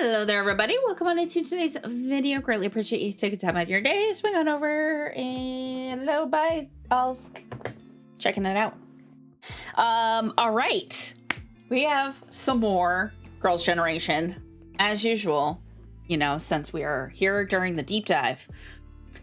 Hello there, everybody. Welcome on into today's video. Greatly appreciate you taking time out of your day. Swing on over and hello, bye, alls. Checking it out. All right. We have some more Girls' Generation, as usual, you know, since we are here during the deep dive.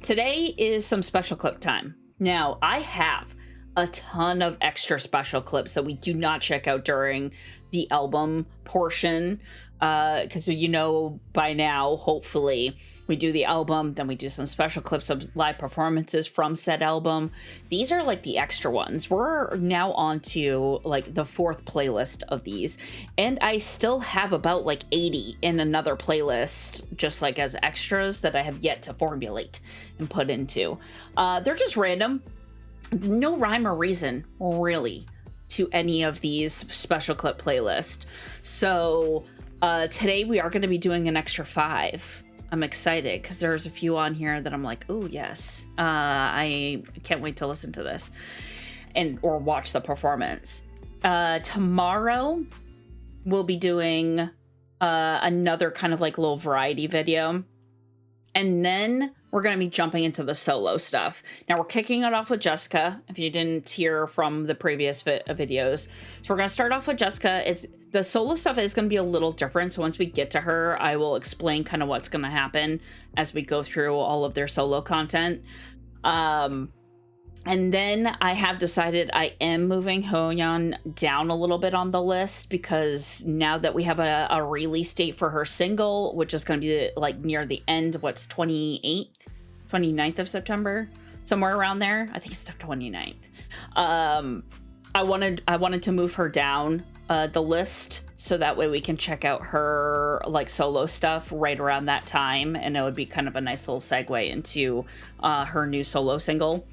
Today is some special clip time. Now, I have a ton of extra special clips that we do not check out during the album portion, because you know by now, hopefully, we do the album, then we do some special clips of live performances from said album. These are like the extra ones. We're now on to like the 4th playlist of these, and I still have about like 80 in another playlist, just like as extras that I have yet to formulate and put into. They're just random. No rhyme or reason, really, to any of these special clip playlists. So today we are going to be doing an extra 5. I'm excited because there's a few on here that I'm like, oh yes, I can't wait to listen to this or watch the performance. Tomorrow we'll be doing another kind of like little variety video, and then we're going to be jumping into the solo stuff. Now we're kicking it off with Jessica, if you didn't hear from the previous videos. So we're going to start off with Jessica. The solo stuff is going to be a little different. So once we get to her, I will explain kind of what's going to happen as we go through all of their solo content. And then I have decided I am moving Hoyeon down a little bit on the list, because now that we have a release date for her single, which is going to be like near the end, what's 29th of September, somewhere around there. I think it's the 29th. I wanted to move her down the list, so that way we can check out her like solo stuff right around that time, and it would be kind of a nice little segue into her new solo single.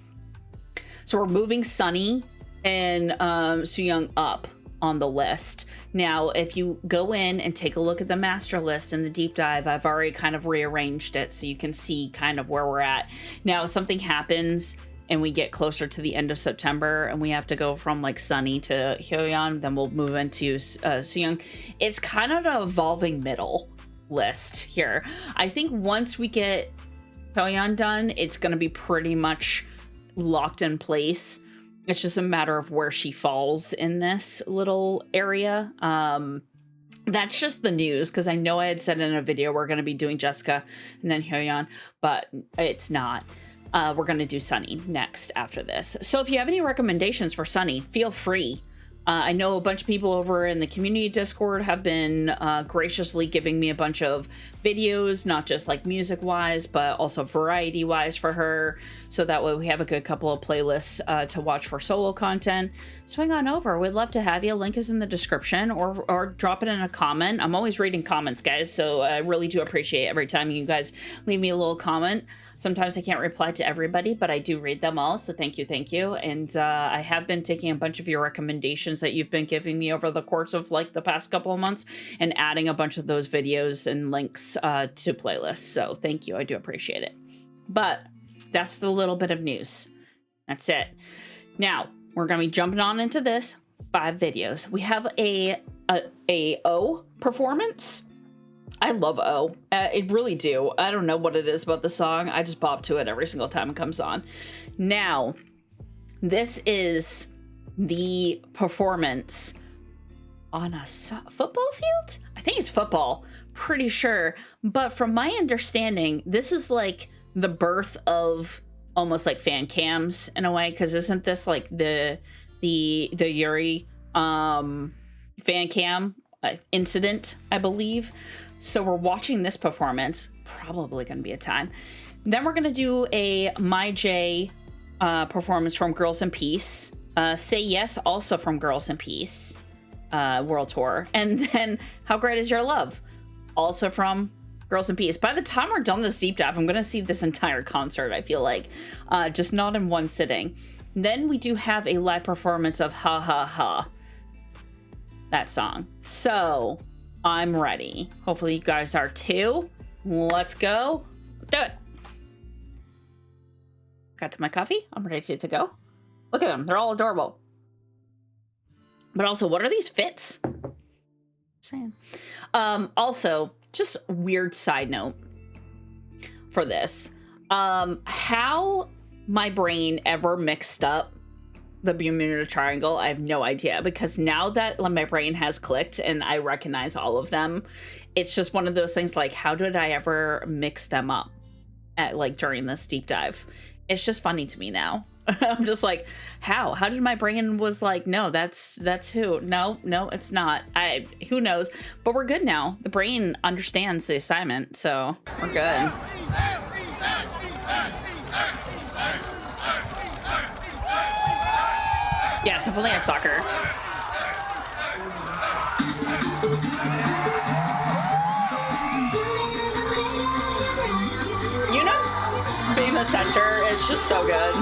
So we're moving Sunny and Sooyoung up on the list. Now, if you go in and take a look at the master list and the deep dive, I've already kind of rearranged it so you can see kind of where we're at. Now, if something happens and we get closer to the end of September and we have to go from like Sunny to Hyoyeon, then we'll move into Sooyoung. It's kind of an evolving middle list here. I think once we get Hyoyeon done, it's going to be pretty much locked in place. It's just a matter of where she falls in this little area. That's just the news, because I know I had said in a video we're going to be doing Jessica and then Hyoyeon, but it's not. We're going to do Sunny next after this. So if you have any recommendations for Sunny, feel free. I know a bunch of people over in the community Discord have been graciously giving me a bunch of videos, not just like music wise, but also variety wise for her. So that way we have a good couple of playlists to watch for solo content. Swing on over. We'd love to have you. Link is in the description, or drop it in a comment. I'm always reading comments, guys. So I really do appreciate every time you guys leave me a little comment. Sometimes I can't reply to everybody, but I do read them all. So thank you, thank you. And I have been taking a bunch of your recommendations that you've been giving me over the course of like the past couple of months and adding a bunch of those videos and links to playlists. So thank you. I do appreciate it. But that's the little bit of news. That's it. Now we're going to be jumping on into this 5 videos. We have a O performance. I love O. It really do. I don't know what it is about the song. I just bop to it every single time it comes on. Now, this is the performance on a football field? I think it's football. Pretty sure. But from my understanding, this is like the birth of almost like fan cams in a way, because isn't this like the Yuri fan cam incident, I believe. So we're watching this performance, probably going to be a time. Then we're going to do a My J performance from Girls in Peace. Say Yes, also from Girls in Peace World Tour. And then How Great Is Your Love, also from Girls in Peace. By the time we're done this deep dive, I'm going to see this entire concert, I feel like. Just not in one sitting. Then we do have a live performance of HaHaHa, that song. So I'm ready. Hopefully you guys are too. Let's go. Do it. Got to my coffee. I'm ready to go. Look at them. They're all adorable. But also, what are these fits? Saying. Also, just weird side note for this. How my brain ever mixed up the Bermuda Triangle, I have no idea, because now that my brain has clicked and I recognize all of them, it's just one of those things like, how did I ever mix them up at like during this deep dive? It's just funny to me now. I'm just like, how did my brain was like, no, that's who? No, it's not. Who knows? But we're good now. The brain understands the assignment, so we're good. Yes, if only a soccer. You know, being the center is just so good.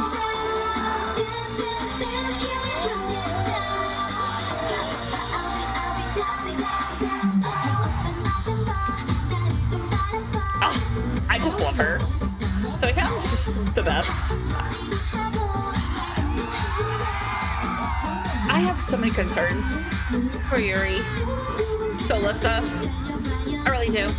Oh, I just love her. So I kind of just the best. I have so many concerns for Yuri. Solo stuff. I really do.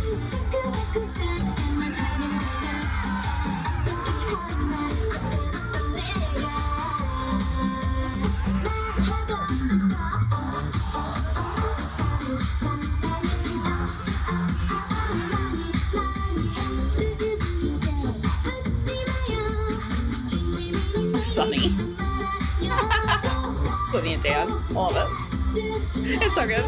Sunny. Sunny and Dan. I love it. It's so good.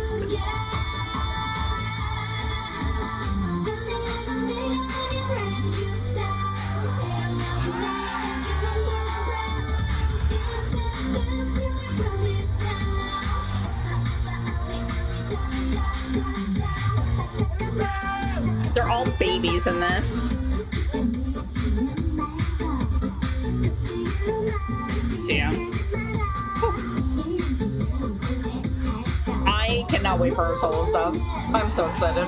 They're all babies in this. See ya. I cannot wait for her solo stuff. I'm so excited.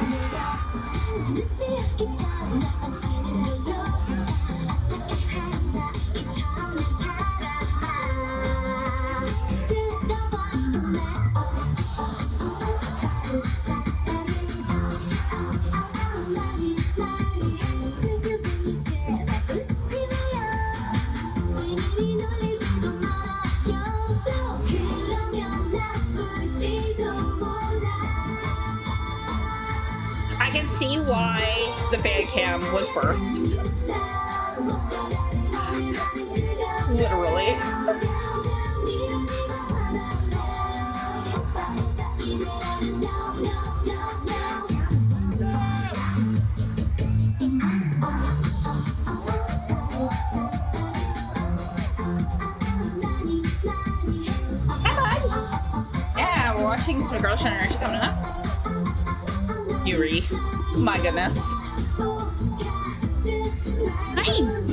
I can see why the fan cam was birthed. Literally. Hi, bud. Yeah, we're watching some Girl Generation coming up. Yuri. My goodness. Hi.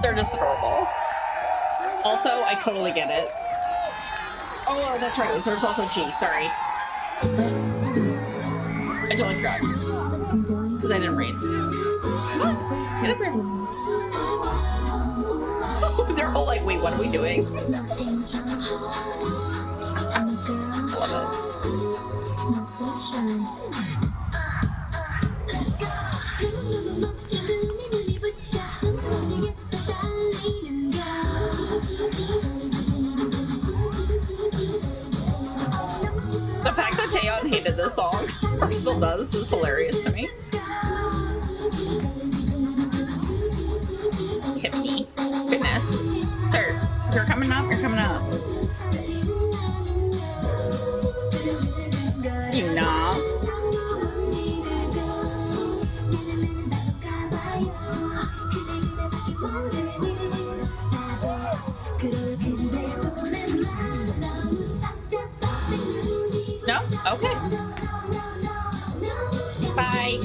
They're just adorable. Also, I totally get it. Oh, that's right. There's also G. Sorry. I totally forgot. Because I didn't read. What? Get up here. They're all like, wait, what are we doing? Love it. The fact that Taeyeon hated this song, or still does, is hilarious to me. Tiffany. Goodness. Sir, you're coming up, you're coming up. You know. No? Okay. Bye.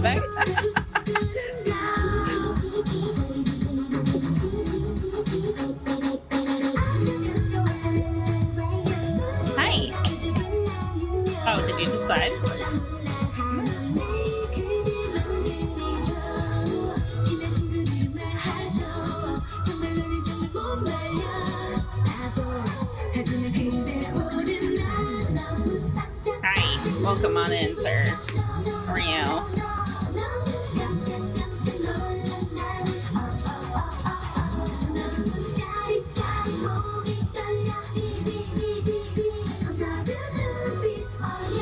laughing. Hi. Oh, did you decide? Hi. Welcome on in, sir. How are you?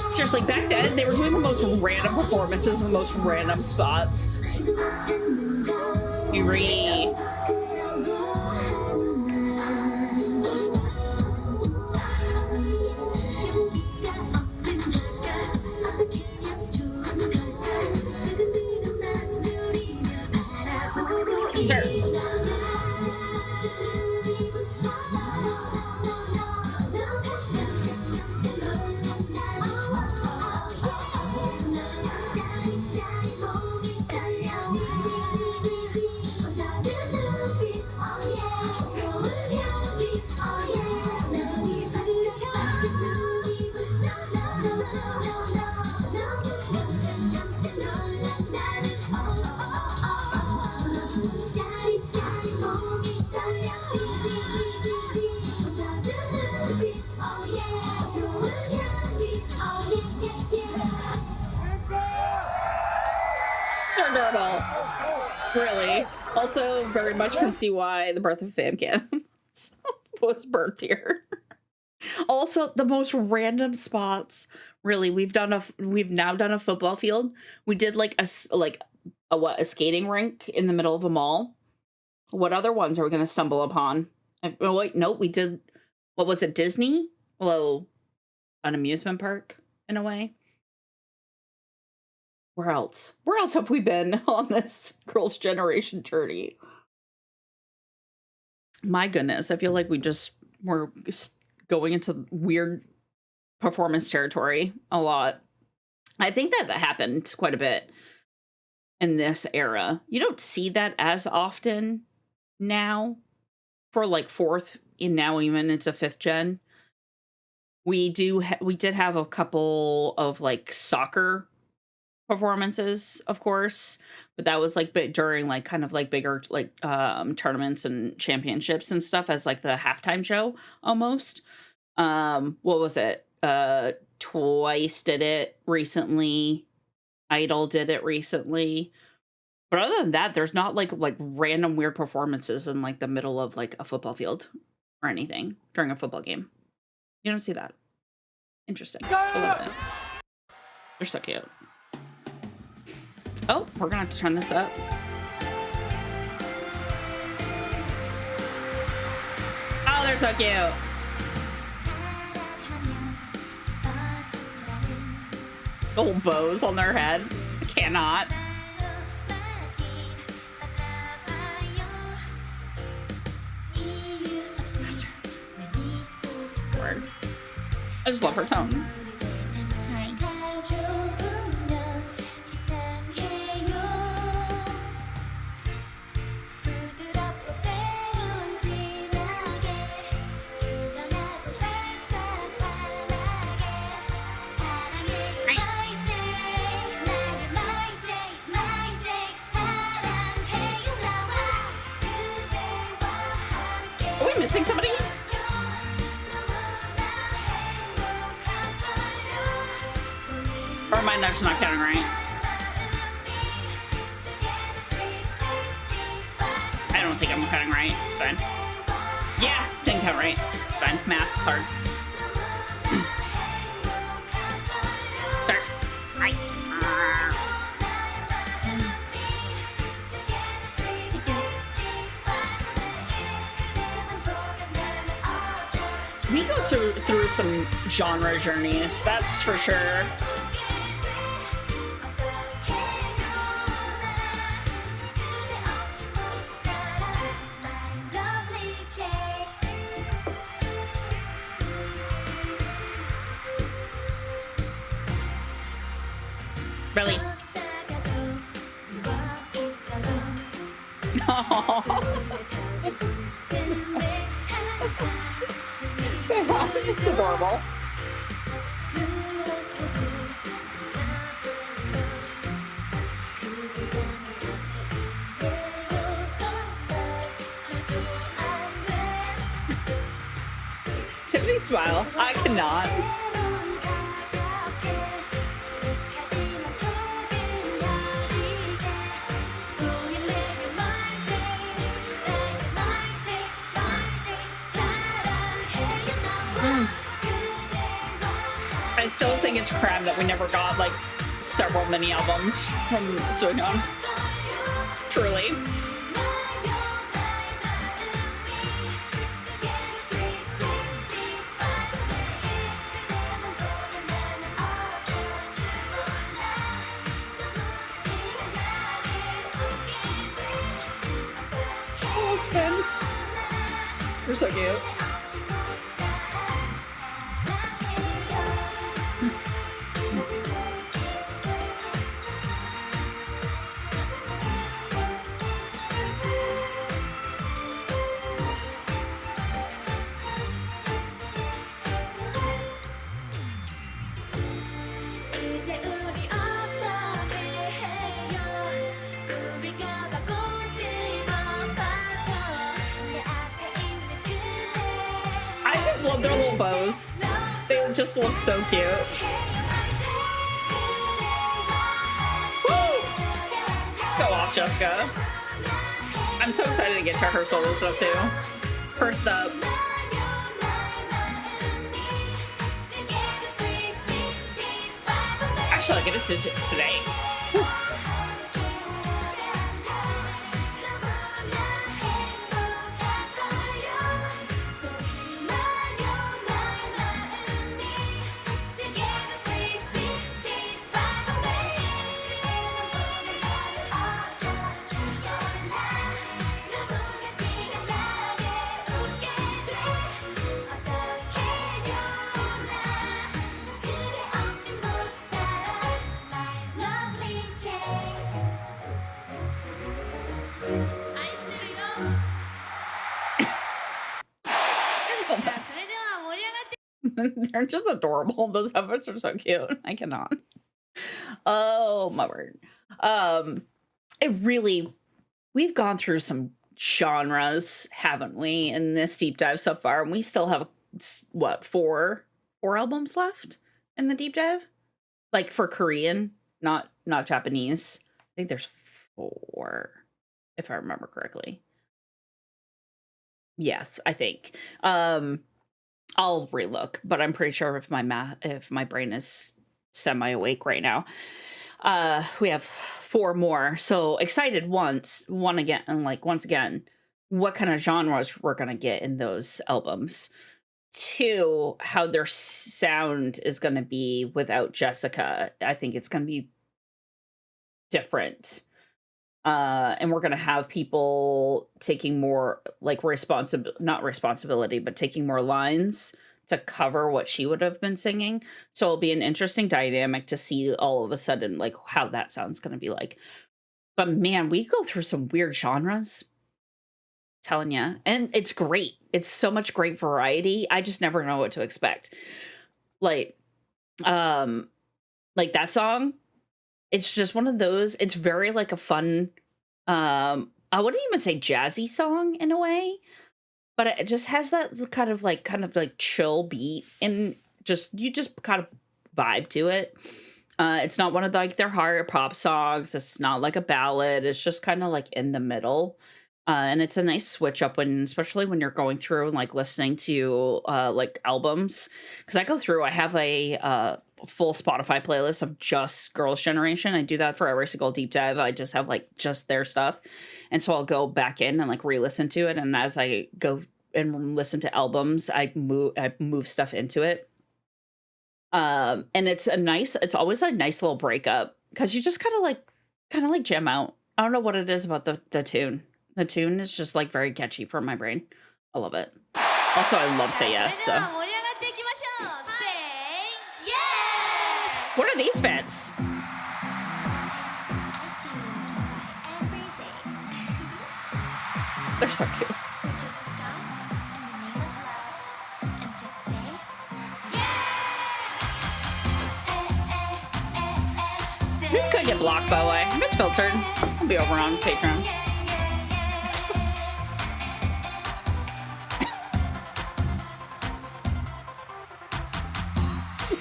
Seriously, back then, they were doing the most random performances in the most random spots. Yuri. Sir. Adorable. Really. Also, very much can see why the birth of fancams was birthed here. Also, the most random spots. Really, we've now done a football field. We did like a skating rink in the middle of a mall. What other ones are we going to stumble upon? Oh, wait, no, we did. What was it? Disney? Well, an amusement park in a way. Where else? Where else have we been on this Girls' Generation journey? My goodness, I feel like we're going into weird performance territory a lot. I think that happened quite a bit in this era. You don't see that as often now for like fourth and now even into fifth gen. We did have a couple of like soccer performances, of course, but that was like during like kind of like bigger like tournaments and championships and stuff as like the halftime show almost. What was it? Twice did it recently. I-DLE did it recently. But other than that, there's not like random weird performances in like the middle of like a football field or anything during a football game. You don't see that. Interesting. I love it. They're so cute. Oh, we're gonna have to turn this up. Oh, they're so cute. Little bows on their head. I cannot. Word. I just love her tone. Are we missing somebody? Or am I just not counting right? I don't think I'm counting right. It's fine. Yeah, didn't count right. It's fine. Math's hard. Sorry. Right. We go through some genre journeys, that's for sure. Really? Say hi. It's adorable. Tiffany's smile. I cannot. I still think it's crap that we never got like several mini albums from Soyeon. Truly. Oh, Spin. You're so cute. Love their little bows. They just look so cute. Woo! Go off, Jessica. I'm so excited to get to her solo stuff too. First up. Actually, I'll get it today. They're just adorable. Those outfits are so cute. I cannot. Oh my word. We've gone through some genres, haven't we, in this deep dive so far? And we still have what, four albums left in the deep dive? Like for Korean, not Japanese. I think there's 4, if I remember correctly. Yes, I think. I'll relook, but I'm pretty sure if my brain is semi-awake right now. We have 4 more. So excited once again, what kind of genres we're gonna get in those albums. 2, how their sound is gonna be without Jessica. I think it's gonna be different. And we're gonna have people taking more like not responsibility, but taking more lines to cover what she would have been singing. So it'll be an interesting dynamic to see all of a sudden like how that sounds gonna be like. But man, we go through some weird genres. Telling ya. And it's great. It's so much great variety. I just never know what to expect. Like that song, it's just one of those, it's very like a fun, I wouldn't even say jazzy song in a way, but it just has that kind of like chill beat and you just kind of vibe to it. It's not one of like their hard pop songs. It's not like a ballad. It's just kind of like in the middle. And it's a nice switch up especially when you're going through and like listening to like albums. Because I have a full Spotify playlist of just Girls' Generation. I do that for every single deep dive. I just have like just their stuff. And so I'll go back in and like re-listen to it. And as I go and listen to albums, I move stuff into it. And it's always a nice little breakup because you just kind of like jam out. I don't know what it is about the tune. The tune is just like very catchy for my brain. I love it. Also, I love Say Yes. So. What are these fans? They're so cute. So just stop in the name of love and just say yes. This could get blocked, by the way. If it's filtered, I'll be over on Patreon.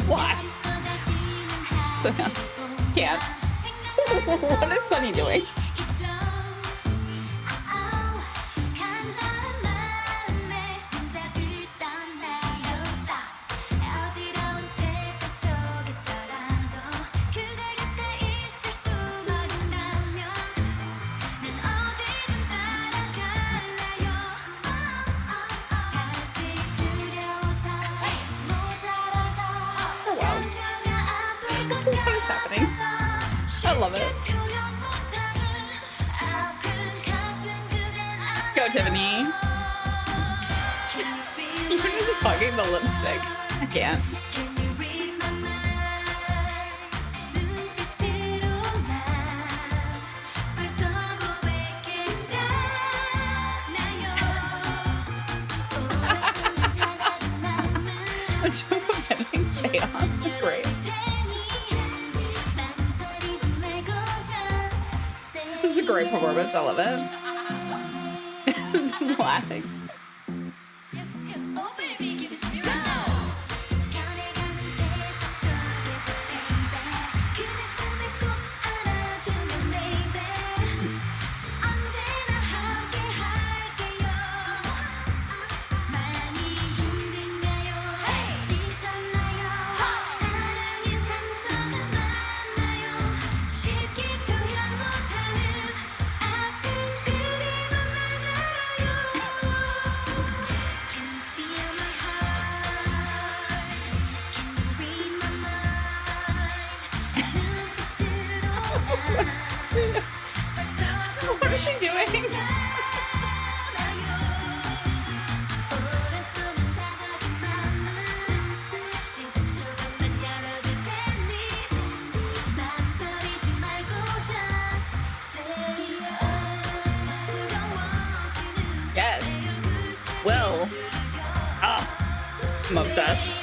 What? So yeah. What is Sunny doing? What is happening? I love it. Go, Tiffany. You're just hugging the lipstick. I can't. Stay on. That's great. This is a great performance. I love it. I'm laughing. What is she doing? Yes. Will. Oh, I'm obsessed.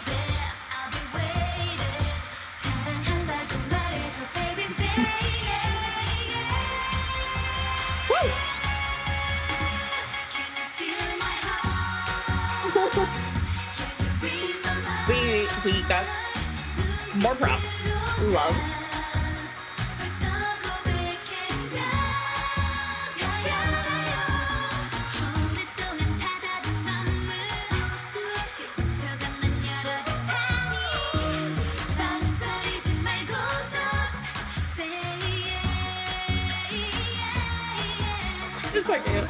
We got more props. Love. It's so cute.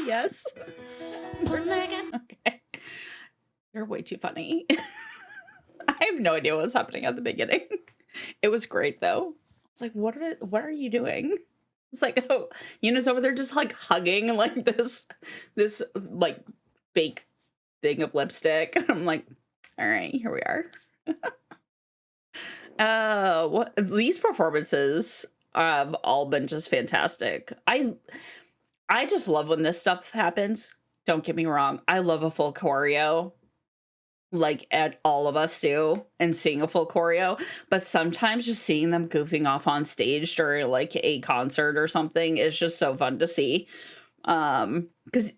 Yes. Okay. You're way too funny. I have no idea what was happening at the beginning. It was great though. It's like, what are you doing? It's like, oh, Yuna's over there just like hugging like this like fake thing of lipstick. And I'm like, all right, here we are. What these performances have all been just fantastic. I just love when this stuff happens. Don't get me wrong. I love a full choreo. Like at all of us do, and seeing a full choreo, but sometimes just seeing them goofing off on stage during like a concert or something is just so fun to see. Because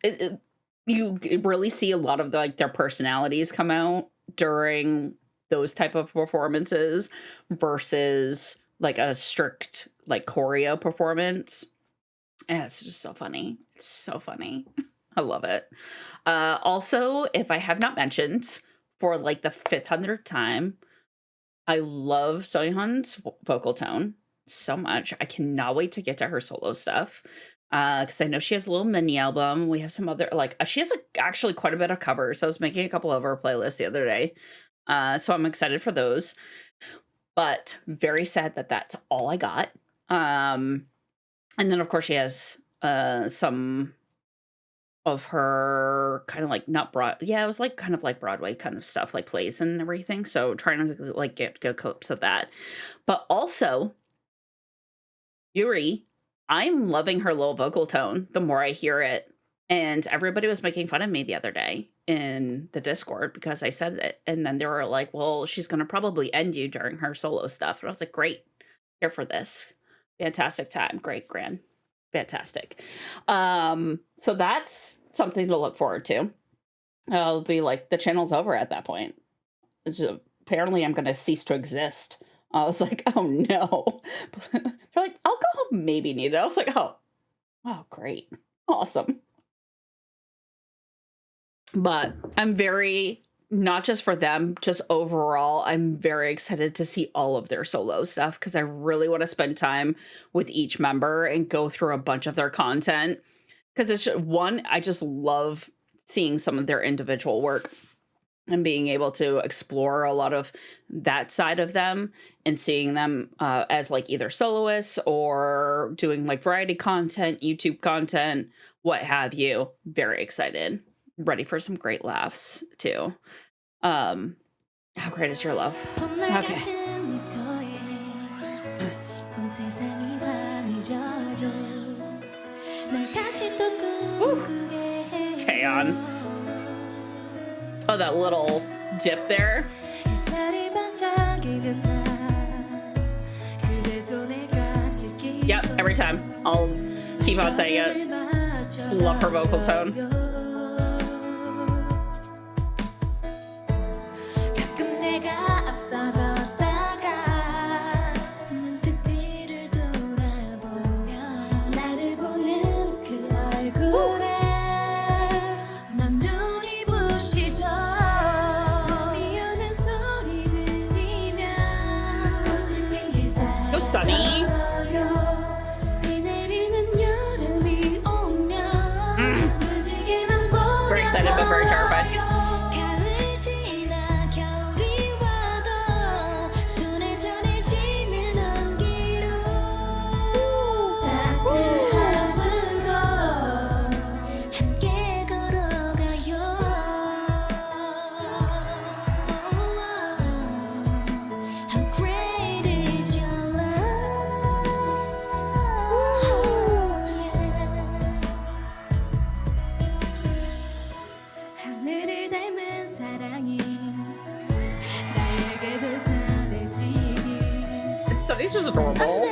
you really see a lot of their personalities come out during those type of performances versus like a strict like choreo performance. And it's just so funny. It's so funny. I love it. Also, if I have not mentioned, for like the 500th time, I love Soyeon's vocal tone so much. I cannot wait to get to her solo stuff. Because I know she has a little mini album. We have some other, like, she has actually quite a bit of covers. I was making a couple of her playlists the other day. So I'm excited for those, but very sad that that's all I got. And then of course she has some of her kind of like not broad, yeah, it was like kind of like Broadway kind of stuff, like plays and everything. So trying to like get good clips of that, but also Yuri, I'm loving her low vocal tone the more I hear it. And everybody was making fun of me the other day in the Discord because I said it. And then they were like, well, she's going to probably end you during her solo stuff. And I was like, great, here for this. Fantastic time. Great, grand. Fantastic. So that's something to look forward to. I'll be like, the channel's over at that point. Apparently I'm going to cease to exist. I was like, oh no. They're like, alcohol may be needed. I was like, oh, great. Awesome. But I'm very, not just for them, just overall, I'm very excited to see all of their solo stuff because I really want to spend time with each member and go through a bunch of their content. Because it's one, I just love seeing some of their individual work and being able to explore a lot of that side of them and seeing them as like either soloists or doing like variety content, YouTube content, what have you. Very excited. Ready for some great laughs too. How great is your love? Okay. Taeyeon. Oh, that little dip there. Yep, every time. I'll keep on saying it. Just love her vocal tone. Go Sunny. Very excited but very terrified. Sunny's just adorable.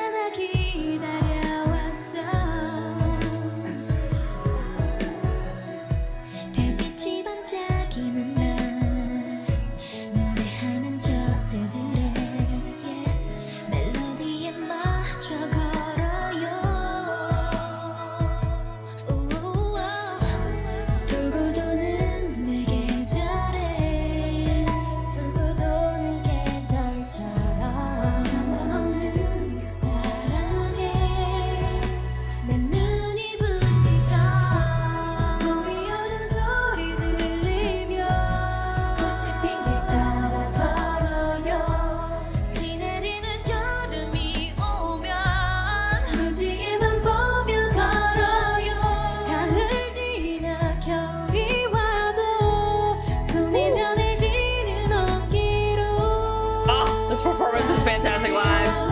Performance is fantastic live.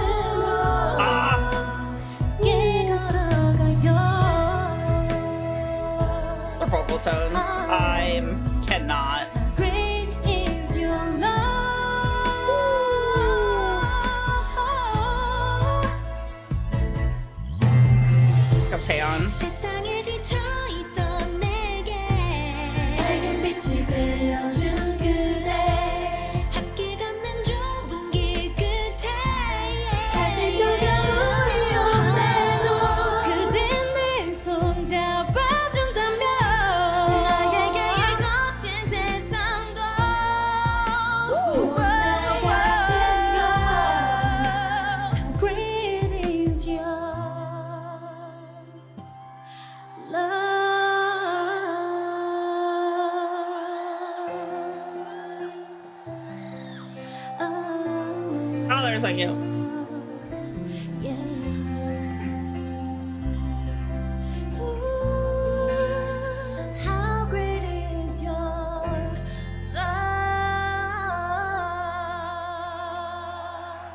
Their vocal tones, I cannot. Go Taeyeon. Oh, they're so cute. How great is your love?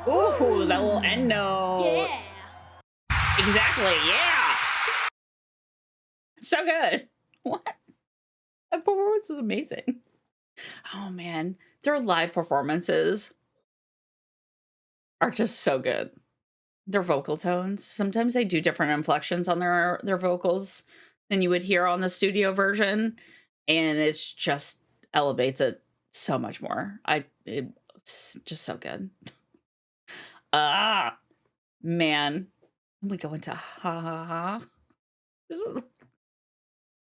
Ooh, that little end note. Yeah. Exactly, yeah. So good. What? That performance is amazing. Oh man, their live performances are just so good. Their vocal tones. Sometimes they do different inflections on their vocals than you would hear on the studio version, and it's just elevates it so much more. It's just so good. Ah, man. We go into ha ha ha.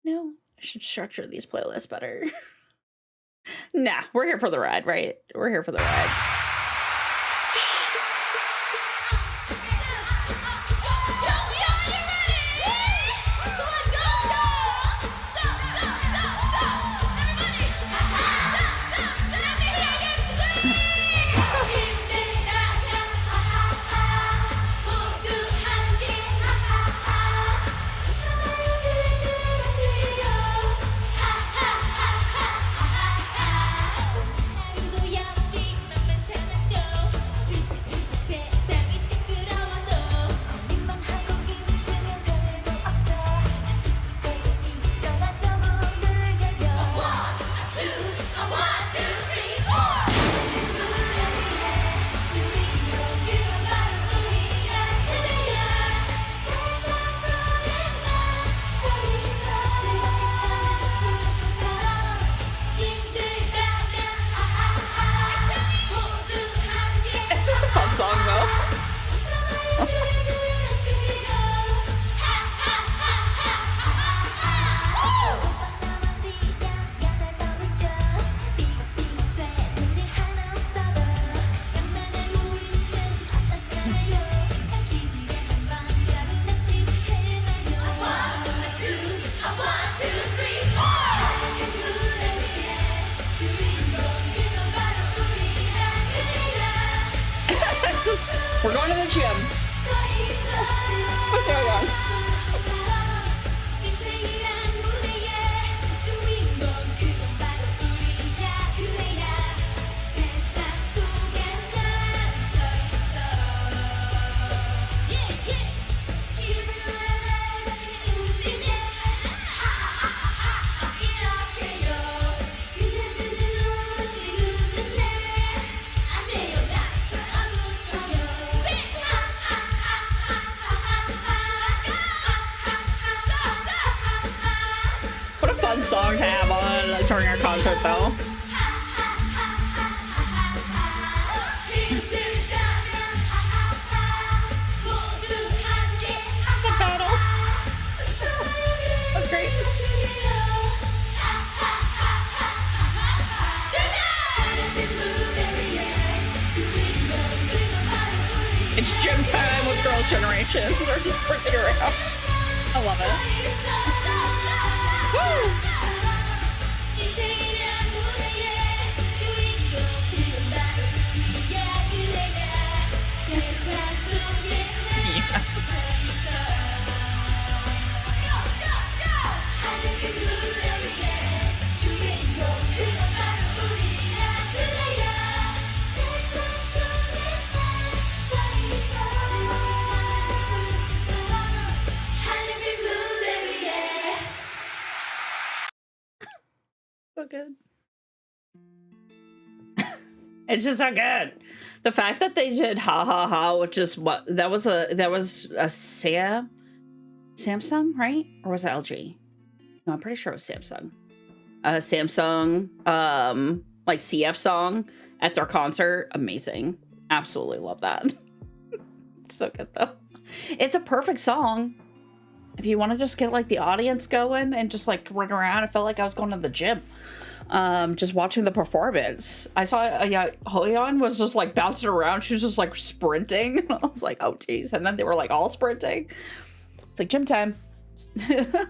No, I should structure these playlists better. Nah, we're here for the ride, right? We're here for the ride. It's such a fun song, though. We're going to the gym. What's going on? What a fun song to have on during our concert, though. The battle. That's great. It's gym time with Girls' Generation. They're just freaking around. I love it. Woo! So good. It's just so good. The fact that they did Ha Ha Ha, which is what that was a Samsung, right? Or was it LG? No, I'm pretty sure it was Samsung. Samsung like CF song at their concert. Amazing. Absolutely love that. So good though. It's a perfect song if you want to just get like the audience going and just like run around. I felt like I was going to the gym. Just watching the performance. I saw Hoyeon was just like bouncing around. She was just like sprinting. I was like, oh geez. And then they were like all sprinting. It's like gym time. It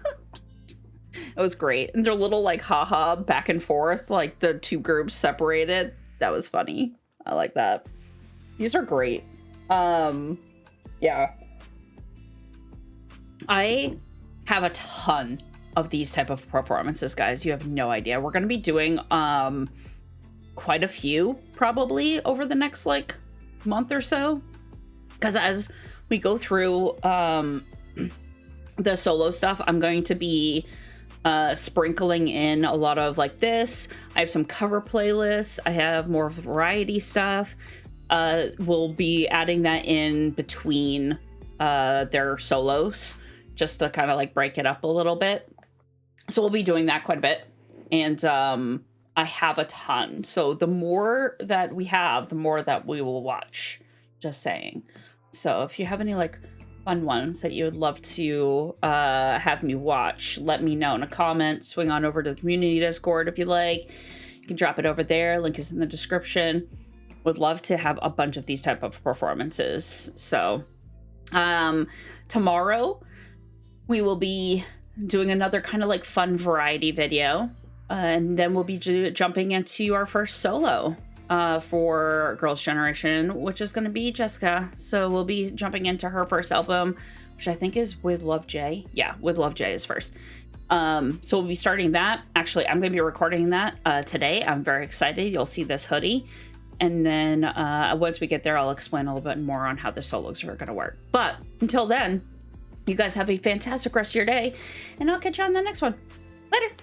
was great. And their little like haha back and forth, like the two groups separated. That was funny. I like that. These are great. Yeah. I have a ton of these type of performances, guys. You have no idea. We're going to be doing quite a few probably over the next like month or so, because as we go through the solo stuff, I'm going to be sprinkling in a lot of like this. I have some cover playlists. I have more variety stuff. We'll be adding that in between their solos, just to kind of like break it up a little bit. So we'll be doing that quite a bit. And I have a ton. So the more that we have, the more that we will watch. Just saying. So if you have any like fun ones that you would love to have me watch, let me know in a comment. Swing on over to the community Discord if you like. You can drop it over there. Link is in the description. Would love to have a bunch of these type of performances. So tomorrow we will be doing another kind of like fun variety video, and then we'll be jumping into our first solo for Girls' Generation, which is going to be Jessica. So we'll be jumping into her first album, which I think is With Love J. Yeah, With Love J is first. So we'll be starting that. Actually, I'm going to be recording that today. I'm very excited. You'll see this hoodie. And then once we get there, I'll explain a little bit more on how the solos are going to work. But until then, you guys have a fantastic rest of your day, and I'll catch you on the next one. Later.